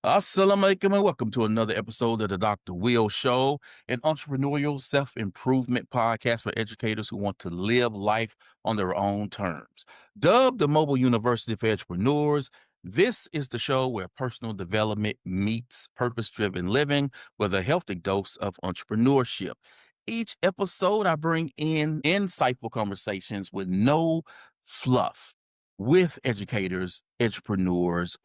Assalamu alaikum and welcome to another episode of the Dr. Will Show, an entrepreneurial self-improvement podcast for educators who want to live life on their own terms. Dubbed the Mobile University for Entrepreneurs, this is the show where personal development meets purpose-driven living with a healthy dose of entrepreneurship. Each episode, I bring in insightful conversations with no fluff with educators, entrepreneurs,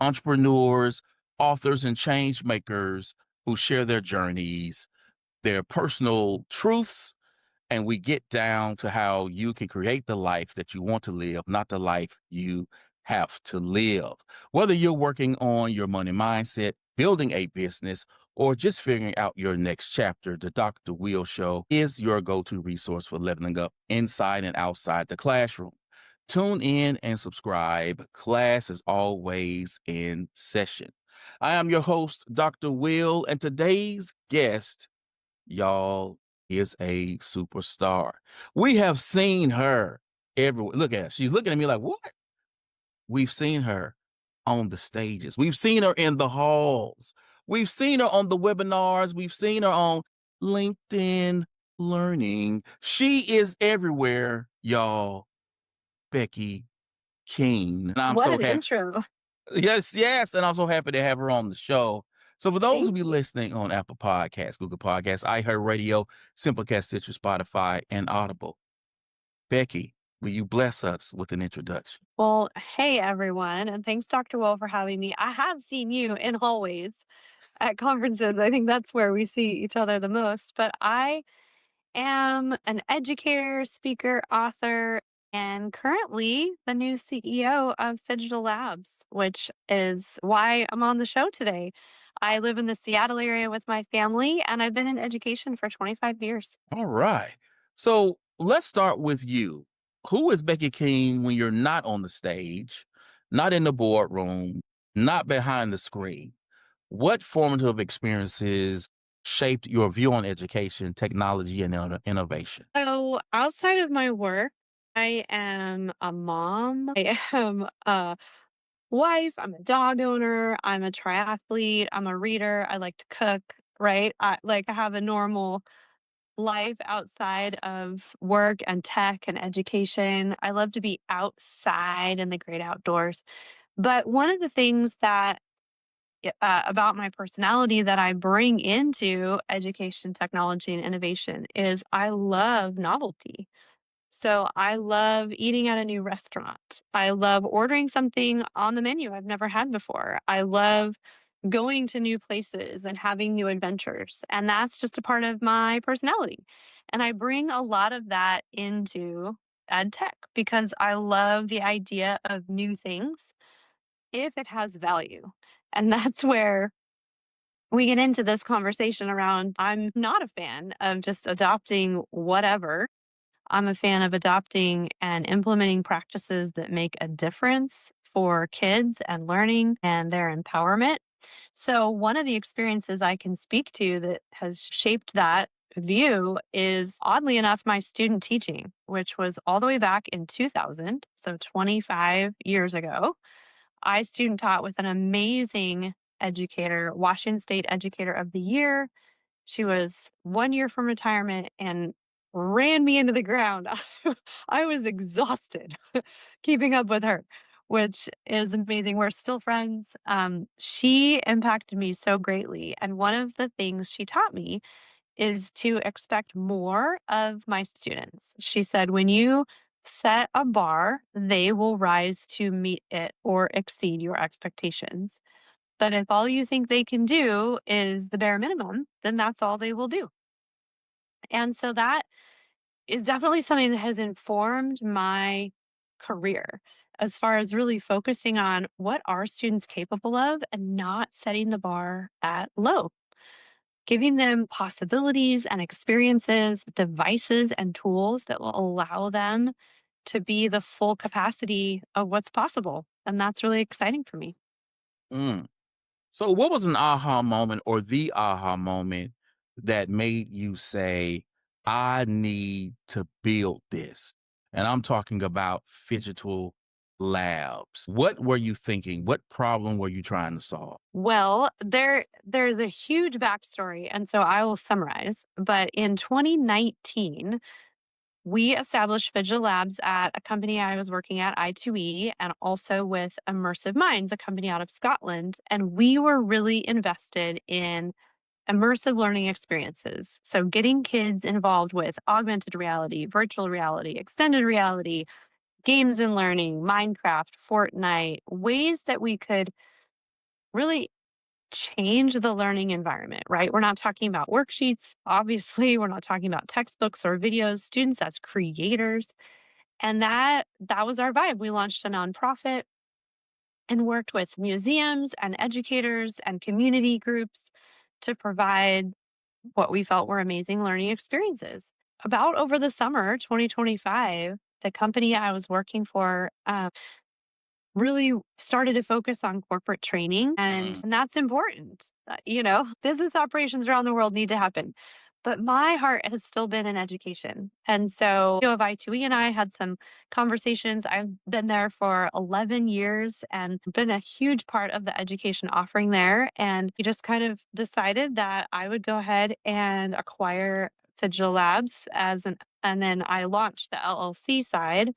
authors and change makers who share their journeys, their personal truths, and we get down to how you can create the life that you want to live, not the life you have to live. Whether you're working on your money mindset, building a business, or just figuring out your next chapter, the Dr. Will Show is your go-to resource for leveling up inside and outside the classroom. Tune in and subscribe. Class is always in session. I am your host, Dr. Will, and today's guest, y'all, is a superstar. We have seen her everywhere. Look at her. She's looking at me like, what? We've seen her on the stages. We've seen her in the halls. We've seen her on the webinars. We've seen her on LinkedIn Learning. She is everywhere, y'all. Becky Keene. And I'm What so an happy. intro. Yes. And I'm so happy to have her on the show. So for those who Thank be you. listening on Apple Podcasts, Google Podcasts, iHeartRadio, Simplecast, Stitcher, Spotify, and Audible, Becky, will you bless us with an introduction? Well, hey everyone, and thanks Dr. Will for having me. I have seen you in hallways at conferences. I think that's where we see each other the most, but I am an educator, speaker, author, and currently the new CEO of Phygital Labs, which is why I'm on the show today. I live in the Seattle area with my family, and I've been in education for 25 years. All right. So let's start with you. Who is Becky Keene when you're not on the stage, not in the boardroom, not behind the screen? What formative experiences shaped your view on education, technology, and innovation? So outside of my work, I am a mom. I am a wife. I'm a dog owner. I'm a triathlete. I'm a reader. I like to cook, right? I have a normal life outside of work and tech and education. I love to be outside in the great outdoors. But one of the things that about my personality that I bring into education, technology, and innovation is I love novelty. So I love eating at a new restaurant. I love ordering something on the menu I've never had before. I love going to new places and having new adventures. And that's just a part of my personality. And I bring a lot of that into ed tech because I love the idea of new things if it has value. And that's where we get into this conversation around I'm not a fan of just adopting whatever. I'm a fan of adopting and implementing practices that make a difference for kids and learning and their empowerment. So, one of the experiences I can speak to that has shaped that view is oddly enough my student teaching, which was all the way back in 2000, so 25 years ago. I student taught with an amazing educator, Washington State Educator of the Year. She was 1 year from retirement and ran me into the ground. I was exhausted keeping up with her, which is amazing. We're still friends. She impacted me so greatly. And one of the things she taught me is to expect more of my students. She said, when you set a bar, they will rise to meet it or exceed your expectations. But if all you think they can do is the bare minimum, then that's all they will do. And so that is definitely something that has informed my career as far as really focusing on what are students capable of and not setting the bar at low, giving them possibilities and experiences, devices and tools that will allow them to be the full capacity of what's possible. And that's really exciting for me. Mm. So, what was an aha moment or the aha moment that made you say, I need to build this? And I'm talking about Phygital labs. What were you thinking? What problem were you trying to solve? Well, there's a huge backstory, and so I will summarize. But in 2019, we established Phygital Labs at a company I was working at, I2E, and also with Immersive Minds, a company out of Scotland. And we were really invested in immersive learning experiences. So, getting kids involved with augmented reality, virtual reality, extended reality, games and learning, Minecraft, Fortnite, ways that we could really change the learning environment, right? We're not talking about worksheets, obviously. We're not talking about textbooks or videos, students as creators. And that was our vibe. We launched a nonprofit and worked with museums and educators and community groups to provide what we felt were amazing learning experiences. About over the summer 2025, the company I was working for really started to focus on corporate training, Mm. and that's important. Business operations around the world need to happen. But my heart has still been in education. And so, of I2E and I had some conversations. I've been there for 11 years and been a huge part of the education offering there. And we just kind of decided that I would go ahead and acquire Phygital Labs and then I launched the LLC side,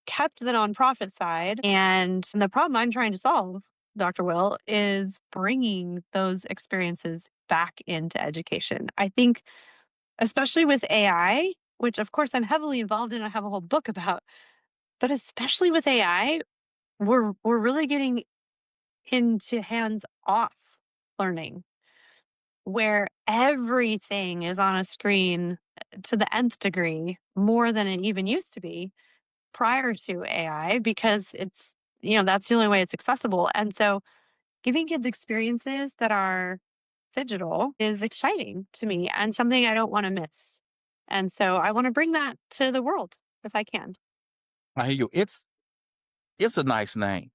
kept the nonprofit side. And the problem I'm trying to solve, Dr. Will, is bringing those experiences back into education. I think, especially with AI, which of course I'm heavily involved in, I have a whole book about, but especially with AI, we're really getting into hands off learning where everything is on a screen to the nth degree more than it even used to be prior to AI because that's the only way it's accessible. And so giving kids experiences that are digital is exciting to me and something I don't want to miss. And so I want to bring that to the world if I can. I hear you. It's a nice name.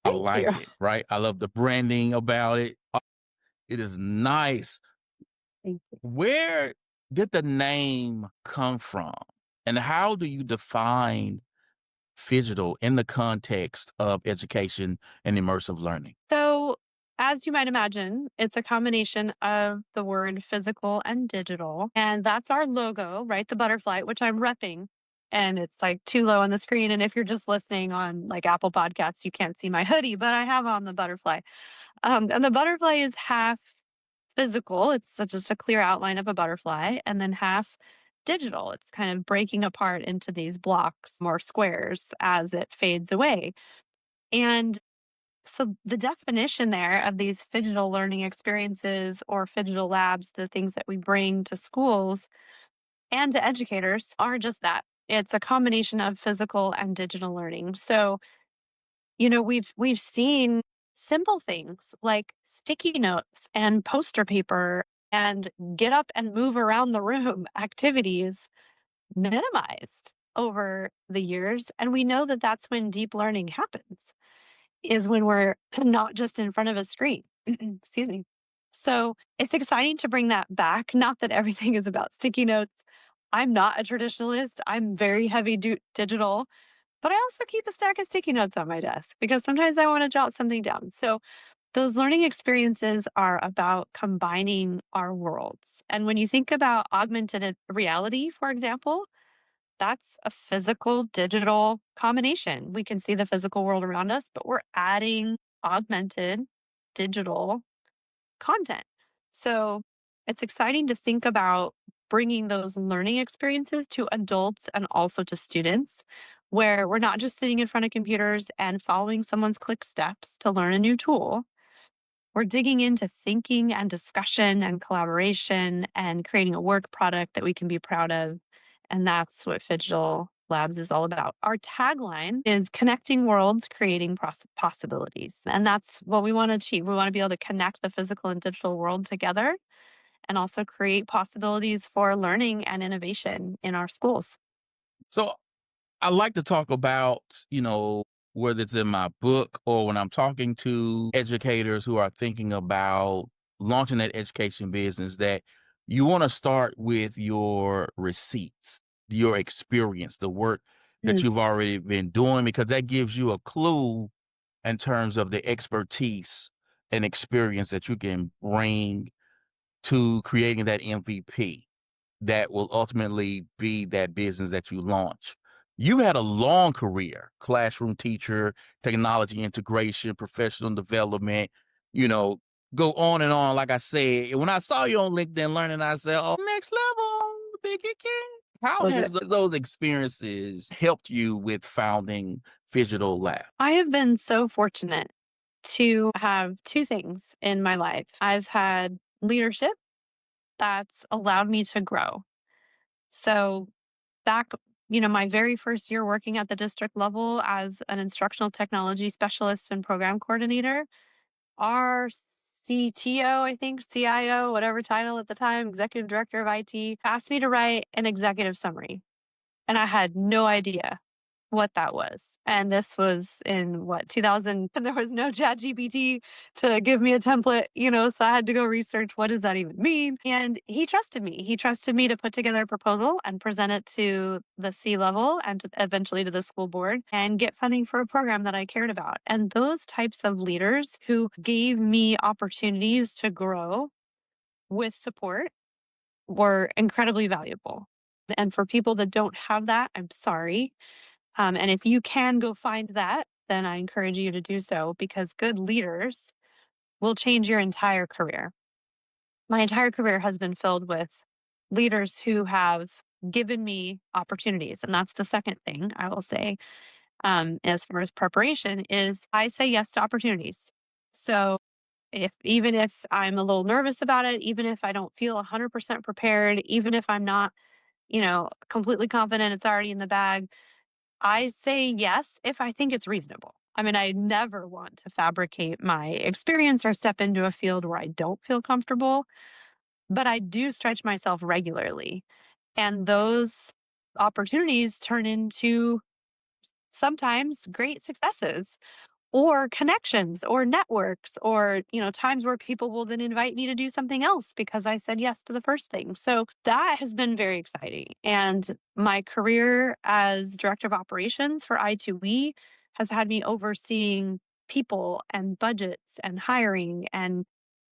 I Thank you. like it, right? I love the branding about it. It is nice. Thank you. Where did the name come from? And how do you define phygital in the context of education and immersive learning? So, as you might imagine, it's a combination of the word physical and digital. And that's our logo, right? The butterfly, which I'm repping. And it's like too low on the screen. And if you're just listening on like Apple Podcasts, you can't see my hoodie, but I have on the butterfly. And the butterfly is half physical, just a clear outline of a butterfly, and then half digital. It's kind of breaking apart into these blocks, more squares as it fades away. And so the definition there of these phygital learning experiences or phygital labs, the things that we bring to schools and to educators are just that. It's a combination of physical and digital learning. So, we've seen simple things like sticky notes and poster paper and get up and move around the room activities minimized over the years, and we know that that's when deep learning happens is when we're not just in front of a screen. Excuse me. So it's exciting to bring that back. Not that everything is about sticky notes. I'm not a traditionalist. I'm very heavy digital, but I also keep a stack of sticky notes on my desk because sometimes I want to jot something down. So those learning experiences are about combining our worlds. And when you think about augmented reality, for example, that's a physical digital combination. We can see the physical world around us, but we're adding augmented digital content. So it's exciting to think about bringing those learning experiences to adults and also to students, where we're not just sitting in front of computers and following someone's click steps to learn a new tool. We're digging into thinking and discussion and collaboration and creating a work product that we can be proud of. And that's what Phygital Labs is all about. Our tagline is connecting worlds, creating possibilities. And that's what we want to achieve. We want to be able to connect the physical and digital world together and also create possibilities for learning and innovation in our schools. So I like to talk about, whether it's in my book or when I'm talking to educators who are thinking about launching that education business, that you want to start with your receipts, your experience, the work that Mm. you've already been doing? Because that gives you a clue in terms of the expertise and experience that you can bring to creating that MVP that will ultimately be that business that you launch. You had a long career, classroom teacher, technology integration, professional development, you know, go on and on. Like I said, when I saw you on LinkedIn Learning, I said, oh, next level, Becky King. How Was has it? those experiences helped you with founding Phygital Lab? I have been so fortunate to have two things in my life. I've had leadership that's allowed me to grow. So back, my very first year working at the district level as an instructional technology specialist and program coordinator, our CTO, I think, CIO, whatever title at the time, executive director of IT, asked me to write an executive summary. And I had no idea what that was. And this was in what, 2000, and there was no ChatGPT to give me a template, so I had to go research what does that even mean? And he trusted me. He trusted me to put together a proposal and present it to the C level and eventually to the school board and get funding for a program that I cared about. And those types of leaders who gave me opportunities to grow with support were incredibly valuable. And for people that don't have that, I'm sorry. And if you can go find that, then I encourage you to do so because good leaders will change your entire career. My entire career has been filled with leaders who have given me opportunities. And that's the second thing I will say, as far as preparation is I say yes to opportunities. So even if I'm a little nervous about it, even if I don't feel 100% prepared, even if I'm not, completely confident it's already in the bag, I say yes if I think it's reasonable. I mean, I never want to fabricate my experience or step into a field where I don't feel comfortable, but I do stretch myself regularly. And those opportunities turn into sometimes great successes or connections or networks or times where people will then invite me to do something else because I said yes to the first thing. So that has been very exciting, and my career as director of operations for I2E has had me overseeing people and budgets and hiring and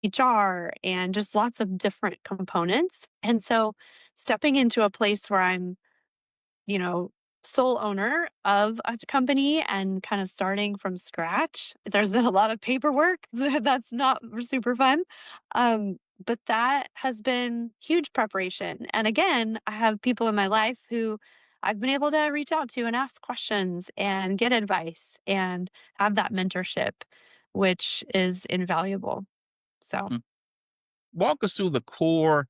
HR and just lots of different components. And so stepping into a place where I'm you know, sole owner of a company and kind of starting from scratch. There's been a lot of paperwork that's not super fun. But that has been huge preparation. And again, I have people in my life who I've been able to reach out to and ask questions and get advice and have that mentorship, which is invaluable. So Mm. Walk us through the core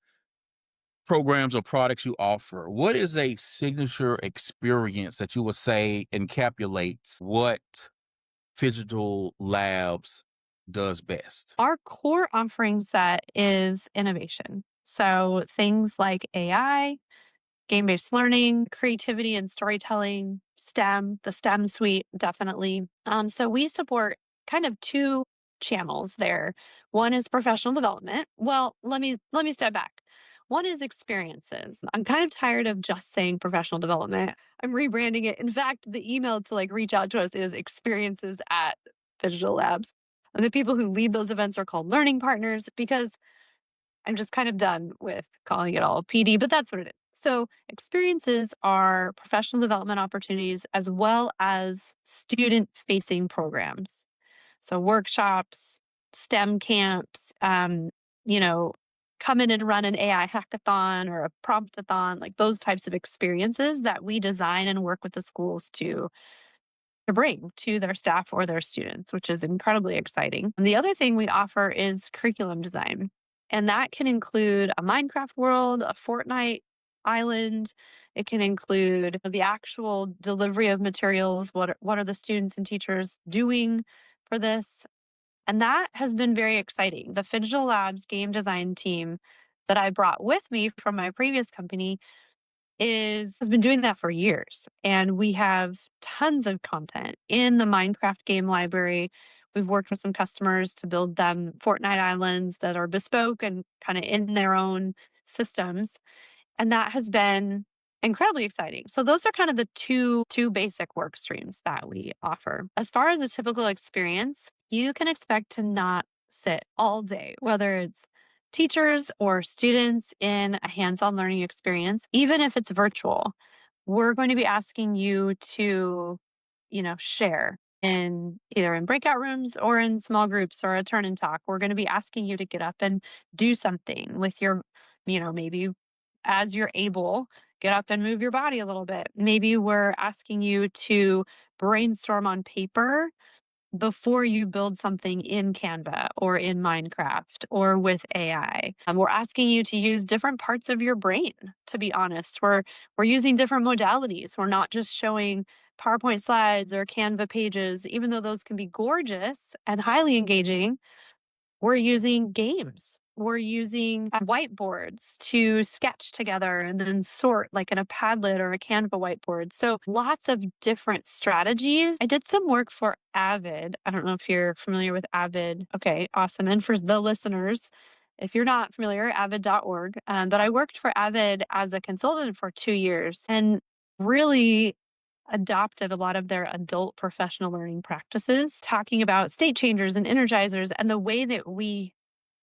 programs or products you offer. What is a signature experience that you would say encapsulates what Phygital Labs does best? our core offering set is innovation. So things like AI, game-based learning, creativity and storytelling, STEM, the STEM suite, definitely. So we support kind of two channels there. One is professional development. Well, let me step back. One is experiences. I'm kind of tired of just saying professional development. I'm rebranding it. In fact, the email to reach out to us is experiences at Digital Labs. And the people who lead those events are called learning partners because I'm just kind of done with calling it all PD, but that's what it is. So, experiences are professional development opportunities as well as student facing programs. So, workshops, STEM camps, you know, come in and run an AI hackathon or a promptathon, like those types of experiences that we design and work with the schools to bring to their staff or their students, which is incredibly exciting. And the other thing we offer is curriculum design. And that can include a Minecraft world, a Fortnite island. It can include the actual delivery of materials. What are the students and teachers doing for this? And that has been very exciting. The Phygital Labs game design team that I brought with me from my previous company has been doing that for years, and we have tons of content in the Minecraft game library. We've worked with some customers to build them Fortnite islands that are bespoke and kind of in their own systems, and that has been incredibly exciting. So those are kind of the two basic work streams that we offer. As far as a typical experience, you can expect to not sit all day, whether it's teachers or students in a hands-on learning experience, even if it's virtual. We're going to be asking you to, share in either in breakout rooms or in small groups or a turn and talk. We're going to be asking you to get up and do something with your, maybe as you're able, get up and move your body a little bit. Maybe we're asking you to brainstorm on paper before you build something in Canva or in Minecraft or with AI. We're asking you to use different parts of your brain, to be honest. We're using different modalities. We're not just showing PowerPoint slides or Canva pages, even though those can be gorgeous and highly engaging. We're using games. We're using whiteboards to sketch together and then sort like in a Padlet or a Canva whiteboard. So lots of different strategies. I did some work for Avid. I don't know if you're familiar with Avid. Okay, awesome. And for the listeners, if you're not familiar, avid.org. But I worked for Avid as a consultant for 2 years and really adopted a lot of their adult professional learning practices, talking about state changers and energizers and the way that we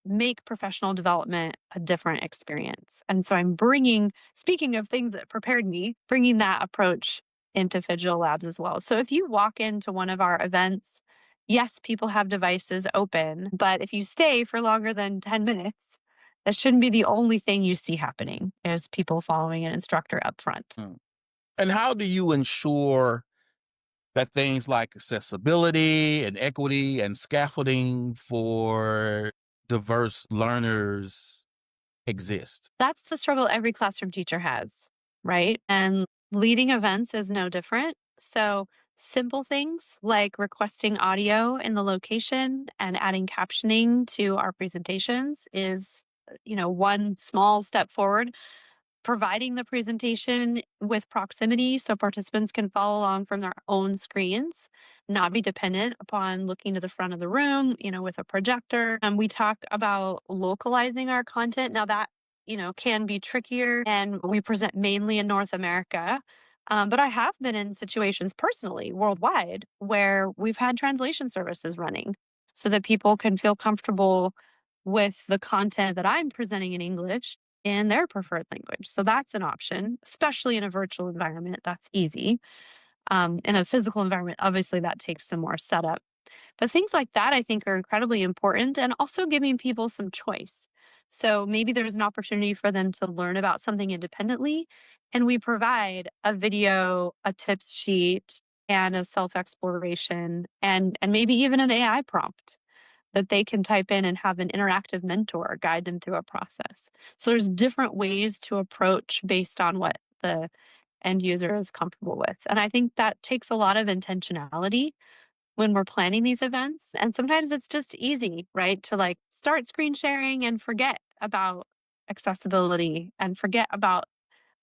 make professional development a different experience. And so I'm bringing, speaking of things that prepared me, bringing that approach into Phygital Labs as well. So if you walk into one of our events, yes, people have devices open, but if you stay for longer than 10 minutes, that shouldn't be the only thing you see happening is people following an instructor up front. Mm. And how do you ensure that things like accessibility and equity and scaffolding for diverse learners exist? That's the struggle every classroom teacher has, right? And leading events is no different. So, simple things like requesting audio in the location and adding captioning to our presentations is, one small step forward. Providing the presentation with proximity so participants can follow along from their own screens, not be dependent upon looking to the front of the room, with a projector. And we talk about localizing our content. Now that, can be trickier and we present mainly in North America. But I have been in situations personally worldwide where we've had translation services running so that people can feel comfortable with the content that I'm presenting in English in their preferred language. So that's an option, especially in a virtual environment. That's easy. In a physical environment, obviously, that takes some more setup. But things like that, I think, are incredibly important and also giving people some choice. So maybe there's an opportunity for them to learn about something independently. And we provide a video, a tips sheet, and a self exploration, and maybe even an AI prompt that they can type in and have an interactive mentor guide them through a process. So there's different ways to approach based on what the end user is comfortable with. And I think that takes a lot of intentionality when we're planning these events. And sometimes it's just easy, right? To like start screen sharing and forget about accessibility and forget about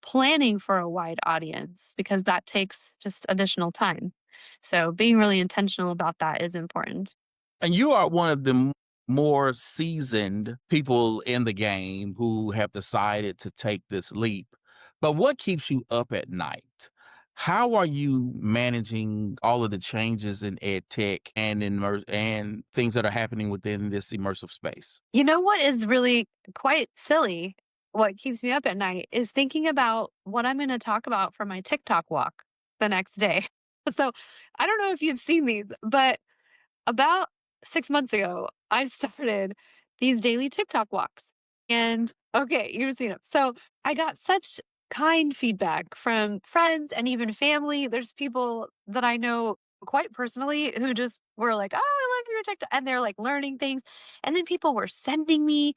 planning for a wide audience because that takes just additional time. So being really intentional about that is important. And you are one of the more seasoned people in the game who have decided to take this leap. But what keeps you up at night? How are you managing all of the changes in ed tech and and things that are happening within this immersive space? You know what is really quite silly? What keeps me up at night is thinking about what I'm gonna talk about for my TikTok walk the next day. So, I don't know if you've seen these, but about 6 months ago, I started these daily TikTok walks. And okay, you've seen them. So, I got such kind feedback from friends and even family. There's people that I know quite personally who just were like, "Oh, I love your TikTok," and they're like learning things. And then people were sending me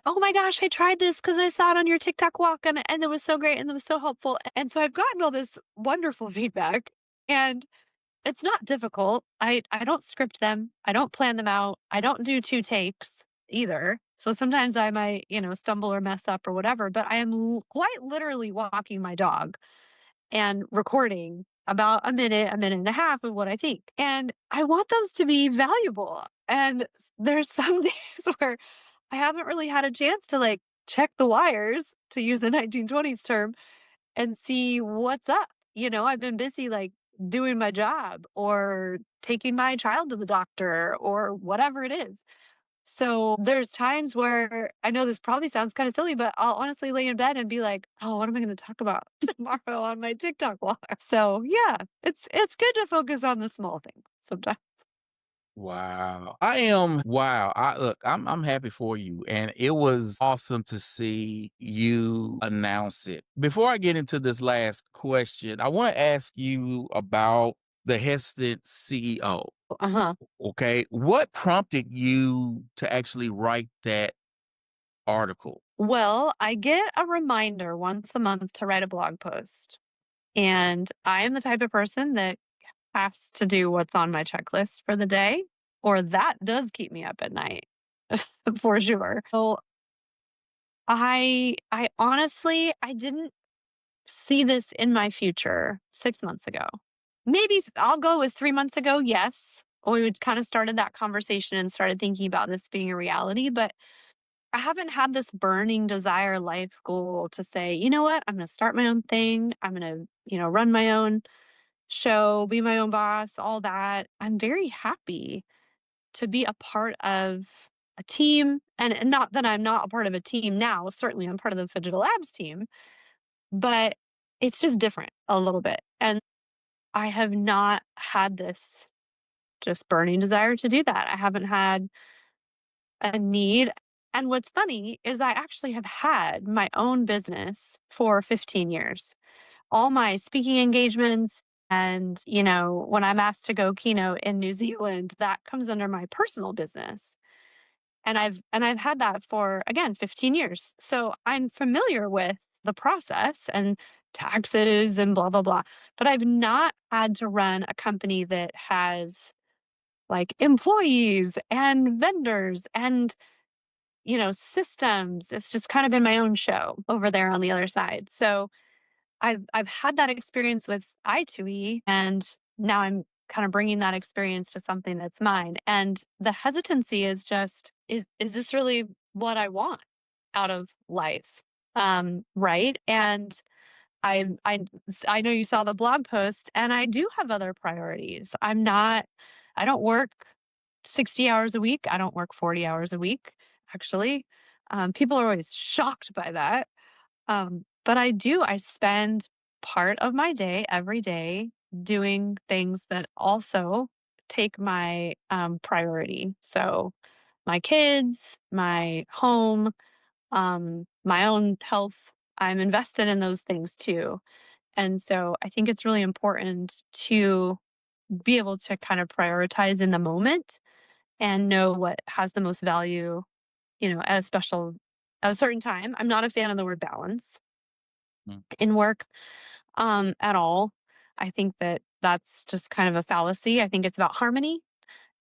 "Oh my gosh, I tried this because I saw it on your TikTok walk and it was so great and it was so helpful." And so I've gotten all this wonderful feedback and it's not difficult. I don't script them. I don't plan them out. I don't do 2 takes either. So sometimes I might, stumble or mess up or whatever, but I am quite literally walking my dog and recording about a minute and a half of what I think. And I want those to be valuable. And there's some days where I haven't really had a chance to like check the wires, to use a 1920s term, and see what's up. I've been busy like doing my job or taking my child to the doctor or whatever it is. So there's times where I know this probably sounds kind of silly, but I'll honestly lay in bed and be like, "Oh, what am I going to talk about tomorrow on my TikTok vlog?" So yeah, it's good to focus on the small things sometimes. Wow. Wow. I'm happy for you. And it was awesome to see you announce it. Before I get into this last question, I want to ask you about the hesitant CEO. Uh huh. Okay. What prompted you to actually write that article? Well, I get a reminder once a month to write a blog post, and I am the type of person that has to do what's on my checklist for the day, or that does keep me up at night for sure. So I honestly I didn't see this in my future 6 months ago. Maybe I'll go with 3 months ago, yes. We would kind of started that conversation and started thinking about this being a reality, but I haven't had this burning desire life goal to say, "You know what? I'm gonna start my own thing. I'm gonna, run my own show, be my own boss," all that. I'm very happy to be a part of a team, and not that I'm not a part of a team now, certainly I'm part of the Phygital Labs team, but it's just different a little bit, and I have not had this just burning desire to do that. I haven't had a need, and what's funny is I actually have had my own business for 15 years. All my speaking engagements and, when I'm asked to go keynote in New Zealand, that comes under my personal business. And I've had that for, again, 15 years. So I'm familiar with the process and taxes and blah blah blah. But I've not had to run a company that has like employees and vendors and systems. It's just kind of been my own show over there on the other side. So I've had that experience with I2E, and now I'm kind of bringing that experience to something that's mine. And the hesitancy is just, is this really what I want out of life? Right? And I I I know you saw the blog post, and I do have other priorities. I don't work 60 hours a week. I don't work 40 hours a week, actually. People are always shocked by that. But I spend part of my day every day doing things that also take my priority. So my kids, my home, my own health, I'm invested in those things too. And so I think it's really important to be able to kind of prioritize in the moment and know what has the most value, at a certain time. I'm not a fan of the word balance Mm. in work at all. I think that that's just kind of a fallacy. I think it's about harmony.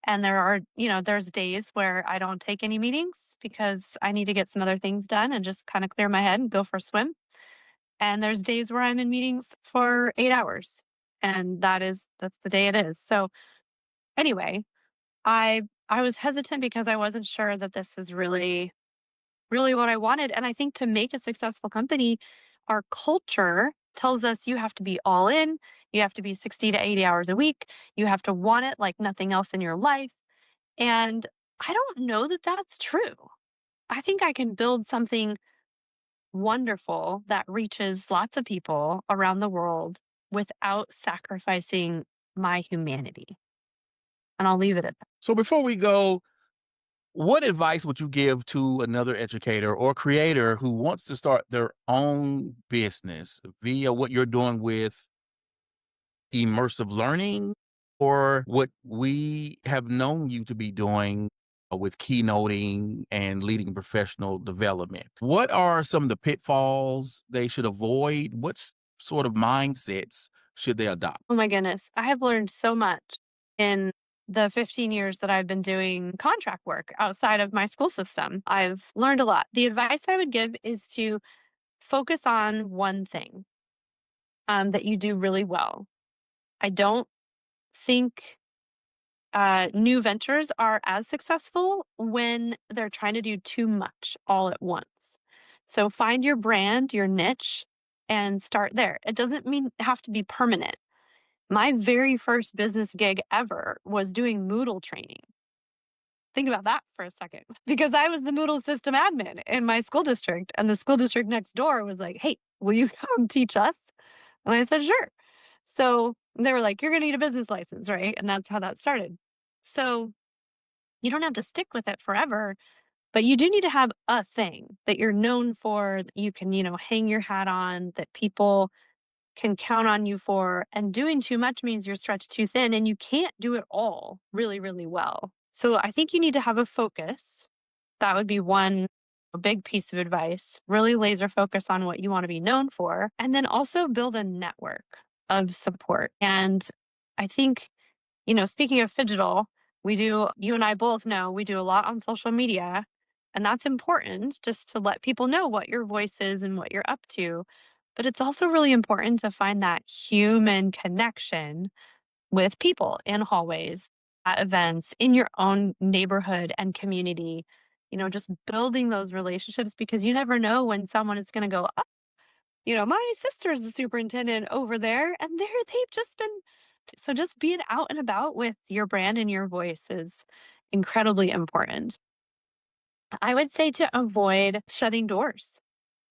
And there's days where I don't take any meetings because I need to get some other things done and just kind of clear my head and go for a swim. And there's days where I'm in meetings for 8 hours, and that's the day it is. So anyway, I was hesitant because I wasn't sure that this is really what I wanted. And I think to make a successful company, our culture tells us you have to be all in, you have to be 60 to 80 hours a week, you have to want it like nothing else in your life. And I don't know that that's true. I think I can build something wonderful that reaches lots of people around the world without sacrificing my humanity. And I'll leave it at that. So before we go, what advice would you give to another educator or creator who wants to start their own business via what you're doing with immersive learning or what we have known you to be doing with keynoting and leading professional development? What are some of the pitfalls they should avoid? Sort of mindsets should they adopt? Oh my goodness. I have learned so much in the 15 years that I've been doing contract work outside of my school system. I've learned a lot. The advice I would give is to focus on one thing that you do really well. I don't think new ventures are as successful when they're trying to do too much all at once. So find your brand, your niche, and start there. It doesn't mean have to be permanent. My very first business gig ever was doing Moodle training. Think about that for a second, because I was the Moodle system admin in my school district, and the school district next door was like, "Hey, will you come teach us?" And I said, "Sure." So they were like, "You're going to need a business license, right?" And that's how that started. So you don't have to stick with it forever, but you do need to have a thing that you're known for, that you can, hang your hat on, that people can count on you for. And doing too much means you're stretched too thin and you can't do it all really, really well. So I think you need to have a focus. That would be one a big piece of advice. Really laser focus on what you want to be known for. And then also build a network of support. And I think, speaking of Phygital, you and I both know we do a lot on social media. And that's important just to let people know what your voice is and what you're up to. But it's also really important to find that human connection with people in hallways, at events, in your own neighborhood and community. Just building those relationships, because you never know when someone is going to go, "Oh, my sister's the superintendent over there," and they've just been. So just being out and about with your brand and your voice is incredibly important. I would say to avoid shutting doors.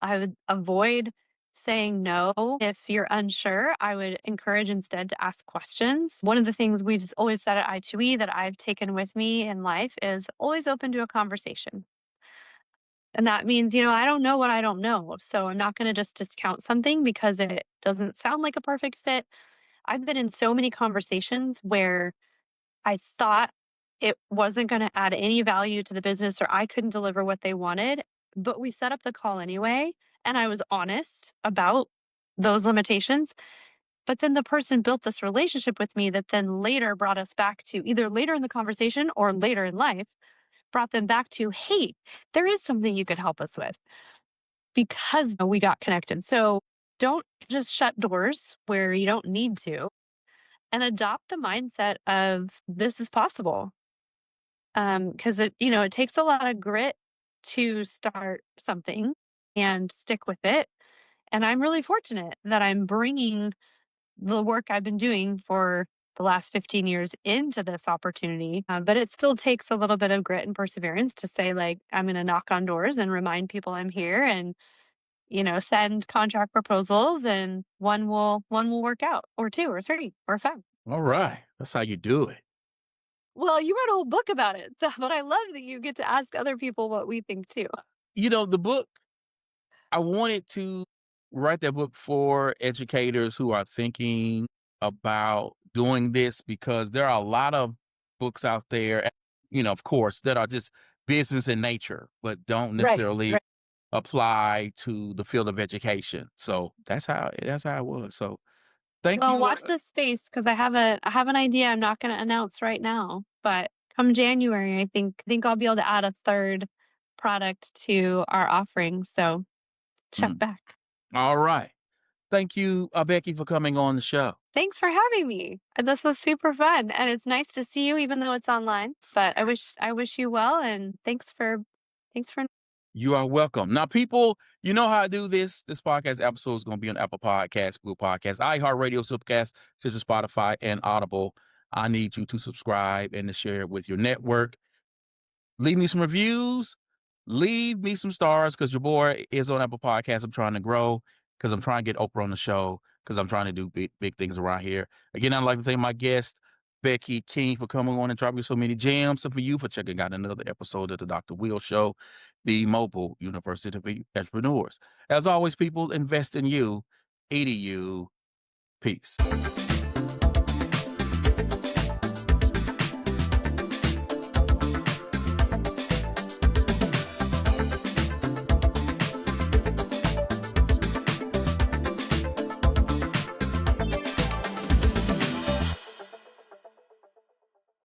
I would avoid saying no. If you're unsure, I would encourage instead to ask questions. One of the things we've always said at I2E that I've taken with me in life is always open to a conversation. And that means, I don't know what I don't know. So I'm not going to just discount something because it doesn't sound like a perfect fit. I've been in so many conversations where I thought it wasn't gonna add any value to the business, or I couldn't deliver what they wanted, but we set up the call anyway, and I was honest about those limitations. But then the person built this relationship with me that then later brought us back to, either later in the conversation or later in life, brought them back to, "Hey, there is something you could help us with," because we got connected. So don't just shut doors where you don't need to, and adopt the mindset of this is possible. Because it takes a lot of grit to start something and stick with it. And I'm really fortunate that I'm bringing the work I've been doing for the last 15 years into this opportunity. But it still takes a little bit of grit and perseverance to say, like, I'm going to knock on doors and remind people I'm here, and send contract proposals, and one will work out, or two or three or five. All right. That's how you do it. Well, you wrote a whole book about it, so, but I love that you get to ask other people what we think too. The book, I wanted to write that book for educators who are thinking about doing this, because there are a lot of books out there, of course, that are just business in nature, but don't Right, necessarily right. apply to the field of education. So that's how it was. So thank Well, you. watch this space, because I have an idea I'm not gonna announce right now, but come January, I think I'll be able to add a third product to our offering, so check Mm. back. All right. Thank you, Becky, for coming on the show. Thanks for having me. This was super fun, and it's nice to see you even though it's online, but I wish you well, and thanks for. You are welcome. Now, people, you know how I do this. This podcast episode is going to be on Apple Podcasts, Google Podcasts, iHeartRadio, Supercast, Stitcher, Spotify, and Audible. I need you to subscribe and to share it with your network. Leave me some reviews. Leave me some stars, because your boy is on Apple Podcasts. I'm trying to grow, because I'm trying to get Oprah on the show, because I'm trying to do big, big things around here. Again, I'd like to thank my guest, Becky Keene, for coming on and dropping so many gems, and for you for checking out another episode of the Dr. Will Show, the mobile university of entrepreneurs. As always, people, invest in you. EDU. Peace.